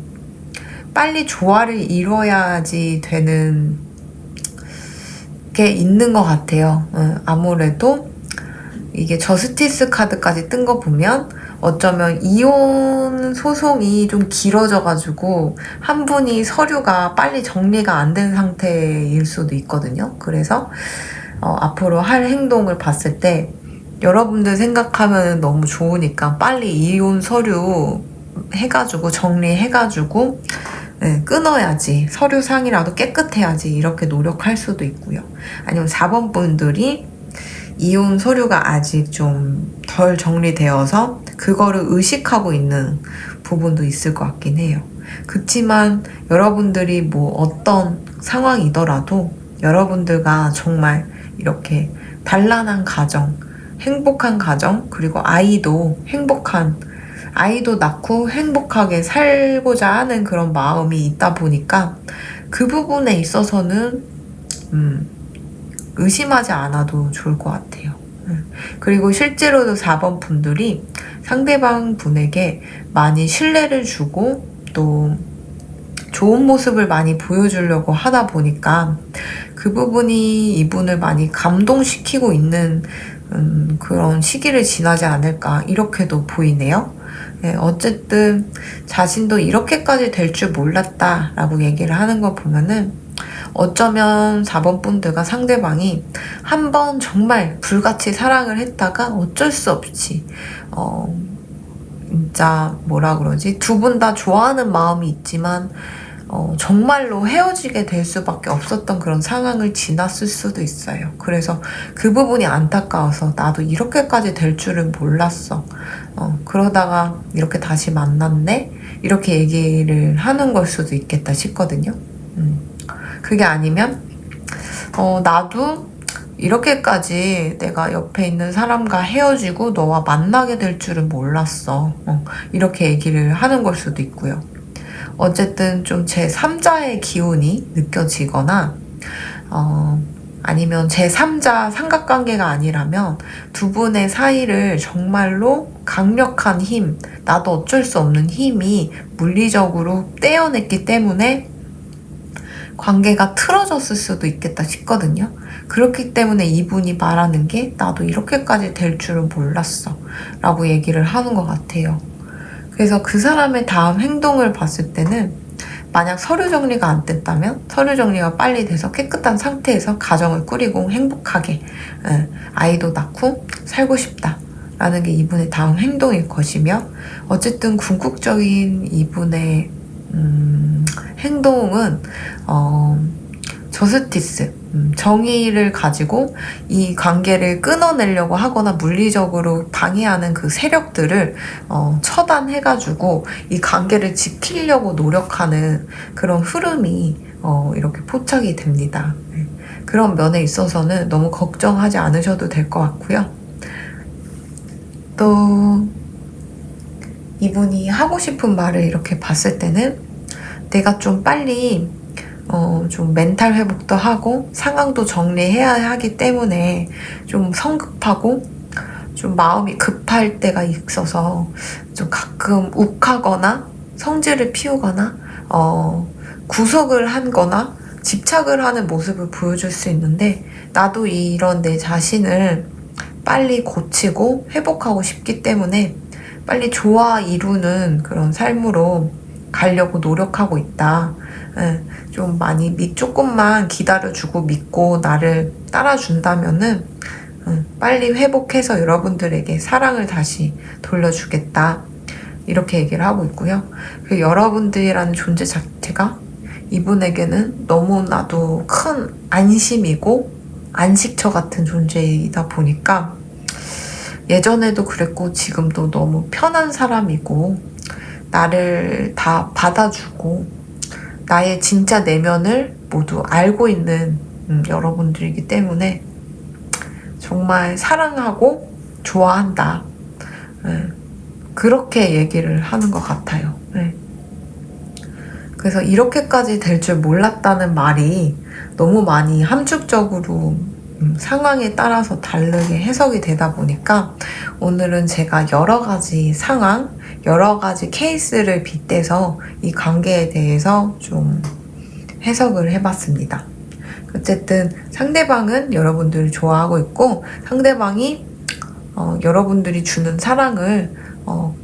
빨리 조화를 이뤄야지 되는 게 있는 것 같아요. 아무래도 이게 저스티스 카드까지 뜬 거 보면 어쩌면 이혼 소송이 좀 길어져가지고 한 분이 서류가 빨리 정리가 안 된 상태일 수도 있거든요. 그래서 앞으로 할 행동을 봤을 때 여러분들 생각하면 너무 좋으니까 빨리 이혼 서류 해가지고 정리해가지고 끊어야지, 서류상이라도 깨끗해야지 이렇게 노력할 수도 있고요. 아니면 4번 분들이 이혼 서류가 아직 좀 덜 정리되어서 그거를 의식하고 있는 부분도 있을 것 같긴 해요. 그치만 여러분들이 뭐 어떤 상황이더라도 여러분들과 정말 이렇게 단란한 가정, 행복한 가정, 그리고 아이도 낳고 행복하게 살고자 하는 그런 마음이 있다 보니까 그 부분에 있어서는 의심하지 않아도 좋을 것 같아요. 그리고 실제로도 4번 분들이 상대방 분에게 많이 신뢰를 주고 또 좋은 모습을 많이 보여주려고 하다 보니까 그 부분이 이분을 많이 감동시키고 있는 그런 시기를 지나지 않을까 이렇게도 보이네요. 어쨌든 자신도 이렇게까지 될 줄 몰랐다 라고 얘기를 하는 거 보면은 어쩌면 4번 분들과 상대방이 한 번 정말 불같이 사랑을 했다가 어쩔 수 없이 진짜 뭐라 그러지? 두 분 다 좋아하는 마음이 있지만 정말로 헤어지게 될 수밖에 없었던 그런 상황을 지났을 수도 있어요. 그래서 그 부분이 안타까워서 나도 이렇게까지 될 줄은 몰랐어. 그러다가 이렇게 다시 만났네? 이렇게 얘기를 하는 걸 수도 있겠다 싶거든요. 그게 아니면 나도 이렇게까지 내가 옆에 있는 사람과 헤어지고 너와 만나게 될 줄은 몰랐어. 이렇게 얘기를 하는 걸 수도 있고요. 어쨌든 좀 제3자의 기운이 느껴지거나 아니면 제3자 삼각관계가 아니라면 두 분의 사이를 정말로 강력한 힘, 나도 어쩔 수 없는 힘이 물리적으로 떼어냈기 때문에 관계가 틀어졌을 수도 있겠다 싶거든요. 그렇기 때문에 이분이 말하는 게 나도 이렇게까지 될 줄은 몰랐어 라고 얘기를 하는 것 같아요. 그래서 그 사람의 다음 행동을 봤을 때는 만약 서류 정리가 안 됐다면 서류 정리가 빨리 돼서 깨끗한 상태에서 가정을 꾸리고 행복하게 아이도 낳고 살고 싶다 라는 게 이분의 다음 행동일 것이며, 어쨌든 궁극적인 이분의 행동은 저스티스, 정의를 가지고 이 관계를 끊어내려고 하거나 물리적으로 방해하는 그 세력들을 처단해가지고 이 관계를 지키려고 노력하는 그런 흐름이 이렇게 포착이 됩니다. 그런 면에 있어서는 너무 걱정하지 않으셔도 될 것 같고요. 또 이분이 하고 싶은 말을 이렇게 봤을 때는 내가 좀 빨리 좀 멘탈 회복도 하고 상황도 정리해야 하기 때문에 좀 성급하고 좀 마음이 급할 때가 있어서 좀 가끔 욱하거나 성질을 피우거나 구속을 하거나 집착을 하는 모습을 보여줄 수 있는데, 나도 이런 내 자신을 빨리 고치고 회복하고 싶기 때문에 빨리 조화 이루는 그런 삶으로 가려고 노력하고 있다. 좀 많이 조금만 기다려주고 믿고 나를 따라준다면은 빨리 회복해서 여러분들에게 사랑을 다시 돌려주겠다. 이렇게 얘기를 하고 있고요. 그 여러분들이라는 존재 자체가 이분에게는 너무나도 큰 안심이고 안식처 같은 존재이다 보니까 예전에도 그랬고 지금도 너무 편한 사람이고 나를 다 받아주고 나의 진짜 내면을 모두 알고 있는 여러분들이기 때문에 정말 사랑하고 좋아한다. 그렇게 얘기를 하는 것 같아요. 그래서 이렇게까지 될 줄 몰랐다는 말이 너무 많이 함축적으로 상황에 따라서 다르게 해석이 되다 보니까 오늘은 제가 여러 가지 상황, 여러 가지 케이스를 빗대서 이 관계에 대해서 좀 해석을 해봤습니다. 어쨌든 상대방은 여러분들을 좋아하고 있고 상대방이 여러분들이 주는 사랑을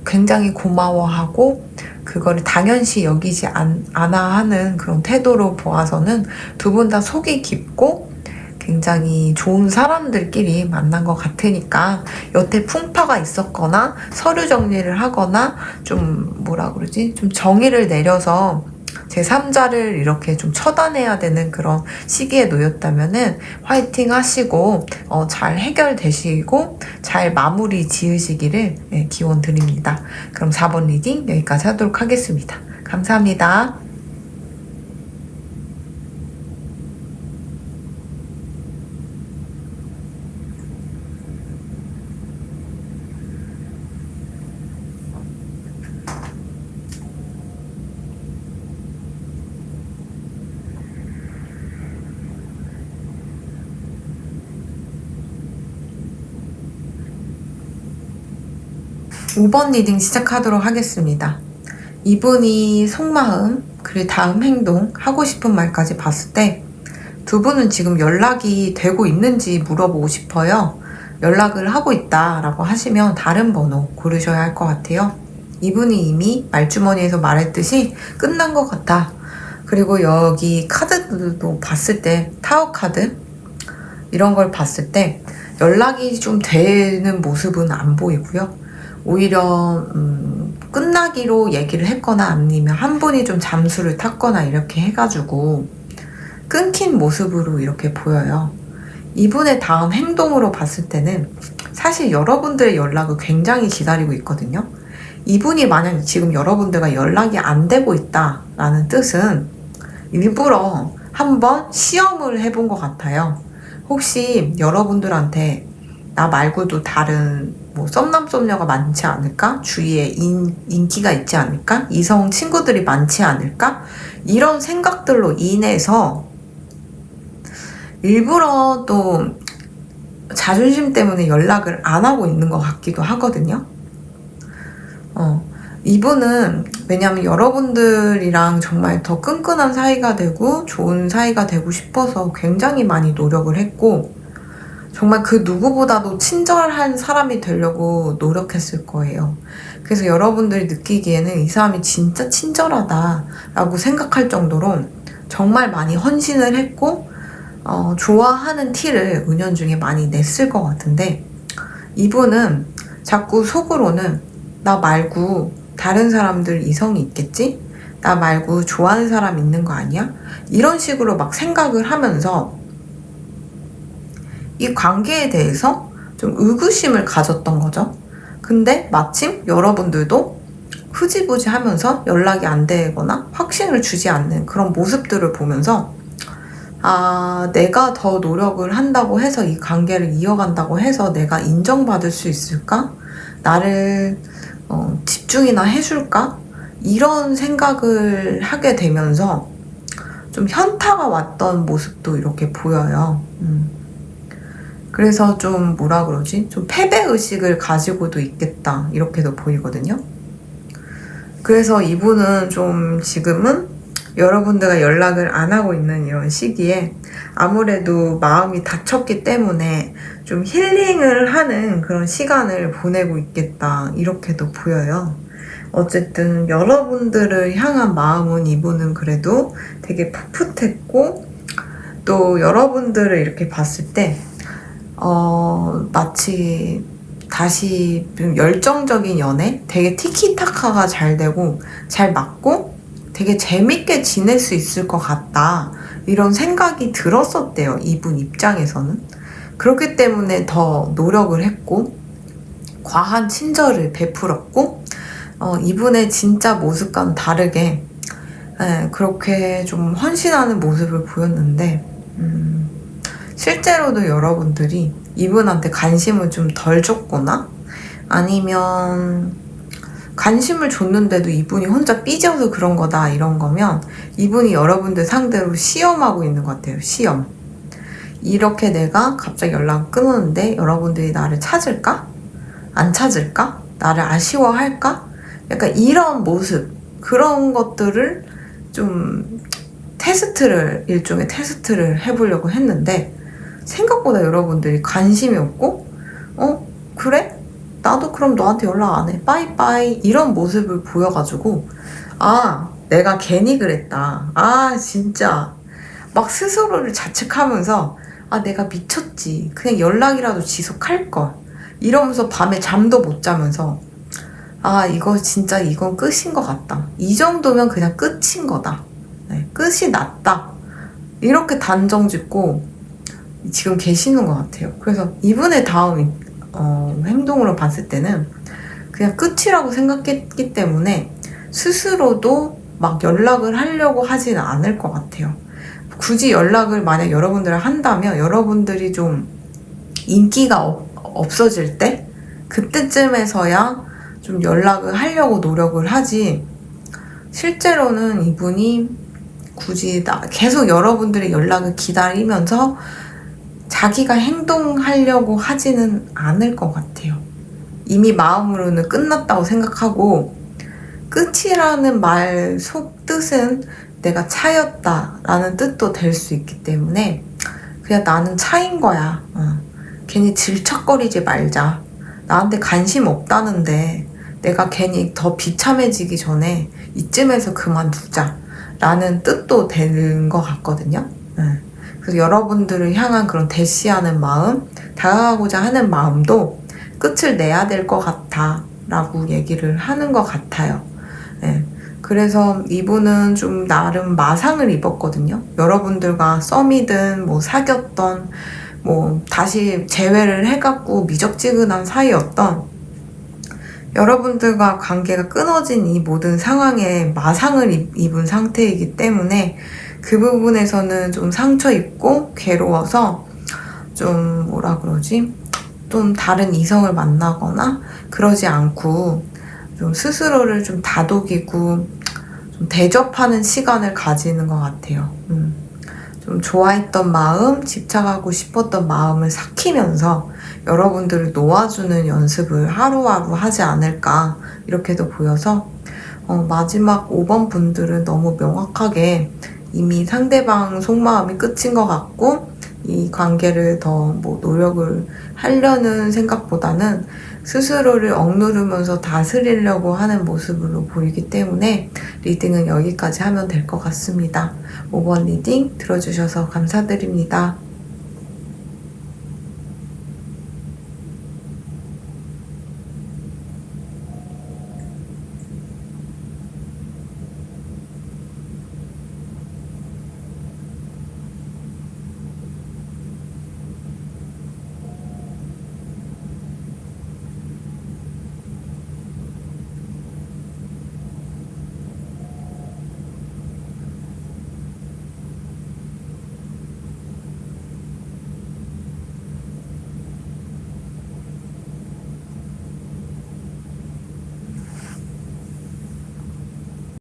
굉장히 고마워하고 그거를 당연시 여기지 않아 하는 그런 태도로 보아서는 두 분 다 속이 깊고 굉장히 좋은 사람들끼리 만난 것 같으니까 여태 풍파가 있었거나 서류 정리를 하거나 좀 뭐라 그러지? 좀 정의를 내려서 제3자를 이렇게 좀 처단해야 되는 그런 시기에 놓였다면은 화이팅 하시고 잘 해결되시고 잘 마무리 지으시기를 기원 드립니다. 그럼 4번 리딩 여기까지 하도록 하겠습니다. 감사합니다. 5번 리딩 시작하도록 하겠습니다. 이분이 속마음, 그리고 다음 행동, 하고 싶은 말까지 봤을 때 두 분은 지금 연락이 되고 있는지 물어보고 싶어요. 연락을 하고 있다라고 하시면 다른 번호 고르셔야 할 것 같아요. 이분이 이미 말주머니에서 말했듯이 끝난 것 같아. 그리고 여기 카드도 봤을 때, 타워 카드 이런 걸 봤을 때 연락이 좀 되는 모습은 안 보이고요. 오히려 끝나기로 얘기를 했거나 아니면 한 분이 좀 잠수를 탔거나 이렇게 해가지고 끊긴 모습으로 이렇게 보여요. 이분의 다음 행동으로 봤을 때는 사실 여러분들의 연락을 굉장히 기다리고 있거든요. 이분이 만약 지금 여러분들과 연락이 안 되고 있다라는 뜻은 일부러 한번 시험을 해본 것 같아요. 혹시 여러분들한테 나 말고도 다른 뭐 썸남 썸녀가 많지 않을까? 주위에 인기가 있지 않을까? 이성 친구들이 많지 않을까? 이런 생각들로 인해서 일부러 또 자존심 때문에 연락을 안 하고 있는 것 같기도 하거든요. 이분은 왜냐면 여러분들이랑 정말 더 끈끈한 사이가 되고 좋은 사이가 되고 싶어서 굉장히 많이 노력을 했고 정말 그 누구보다도 친절한 사람이 되려고 노력했을 거예요. 그래서 여러분들이 느끼기에는 이 사람이 진짜 친절하다라고 생각할 정도로 정말 많이 헌신을 했고 좋아하는 티를 은연중에 많이 냈을 것 같은데 이분은 자꾸 속으로는 나 말고 다른 사람들 이성이 있겠지? 나 말고 좋아하는 사람 있는 거 아니야? 이런 식으로 막 생각을 하면서 이 관계에 대해서 좀 의구심을 가졌던 거죠. 근데 마침 여러분들도 흐지부지 하면서 연락이 안 되거나 확신을 주지 않는 그런 모습들을 보면서 내가 더 노력을 한다고 해서 이 관계를 이어간다고 해서 내가 인정받을 수 있을까? 나를 집중이나 해줄까? 이런 생각을 하게 되면서 좀 현타가 왔던 모습도 이렇게 보여요. 그래서 좀 뭐라 그러지? 좀 패배의식을 가지고도 있겠다 이렇게도 보이거든요. 그래서 이분은 좀 지금은 여러분들과 연락을 안 하고 있는 이런 시기에 아무래도 마음이 다쳤기 때문에 좀 힐링을 하는 그런 시간을 보내고 있겠다 이렇게도 보여요. 어쨌든 여러분들을 향한 마음은 이분은 그래도 되게 풋풋했고 또 여러분들을 이렇게 봤을 때 마치 다시 좀 열정적인 연애? 되게 티키타카가 잘 되고 잘 맞고 되게 재밌게 지낼 수 있을 것 같다 이런 생각이 들었었대요. 이분 입장에서는. 그렇기 때문에 더 노력을 했고 과한 친절을 베풀었고 이분의 진짜 모습과는 다르게 그렇게 좀 헌신하는 모습을 보였는데 실제로도 여러분들이 이분한테 관심을 좀 덜 줬거나 아니면 관심을 줬는데도 이분이 혼자 삐져서 그런 거다 이런 거면 이분이 여러분들 상대로 시험하고 있는 것 같아요. 시험. 이렇게 내가 갑자기 연락을 끊었는데 여러분들이 나를 찾을까? 안 찾을까? 나를 아쉬워할까? 약간 이런 모습 그런 것들을 좀 일종의 테스트를 해보려고 했는데 생각보다 여러분들이 관심이 없고 그래? 나도 그럼 너한테 연락 안 해. 빠이빠이. 이런 모습을 보여가지고 내가 괜히 그랬다. 진짜 막 스스로를 자책하면서 내가 미쳤지. 그냥 연락이라도 지속할걸. 이러면서 밤에 잠도 못 자면서 이건 끝인 것 같다. 이 정도면 그냥 끝인 거다. 네, 끝이 났다. 이렇게 단정 짓고 지금 계시는 것 같아요. 그래서 이분의 다음 행동으로 봤을 때는 그냥 끝이라고 생각했기 때문에 스스로도 막 연락을 하려고 하지는 않을 것 같아요. 굳이 연락을 만약 여러분들을 한다면 여러분들이 좀 인기가 없어질 때 그때쯤에서야 좀 연락을 하려고 노력을 하지 실제로는 이분이 굳이 계속 여러분들의 연락을 기다리면서 자기가 행동하려고 하지는 않을 것 같아요. 이미 마음으로는 끝났다고 생각하고 끝이라는 말 속뜻은 내가 차였다라는 뜻도 될 수 있기 때문에 그냥 나는 차인 거야. 괜히 질척거리지 말자. 나한테 관심 없다는데 내가 괜히 더 비참해지기 전에 이쯤에서 그만두자 라는 뜻도 되는 것 같거든요. 그래서 여러분들을 향한 그런 대시하는 마음, 다가가고자 하는 마음도 끝을 내야 될 것 같아 라고 얘기를 하는 것 같아요. 그래서 이분은 좀 나름 마상을 입었거든요. 여러분들과 썸이든 뭐 사귀었던 뭐 다시 재회를 해갖고 미적지근한 사이였던 여러분들과 관계가 끊어진 이 모든 상황에 마상을 입은 상태이기 때문에 그 부분에서는 좀 상처 입고 괴로워서 좀 뭐라 그러지? 좀 다른 이성을 만나거나 그러지 않고 좀 스스로를 좀 다독이고 좀 대접하는 시간을 가지는 것 같아요. 좀 좋아했던 마음, 집착하고 싶었던 마음을 삭히면서 여러분들을 놓아주는 연습을 하루하루 하지 않을까 이렇게도 보여서 마지막 5번 분들은 너무 명확하게 이미 상대방 속마음이 끝인 것 같고 이 관계를 더 뭐 노력을 하려는 생각보다는 스스로를 억누르면서 다스리려고 하는 모습으로 보이기 때문에 리딩은 여기까지 하면 될 것 같습니다. 5번 리딩 들어주셔서 감사드립니다.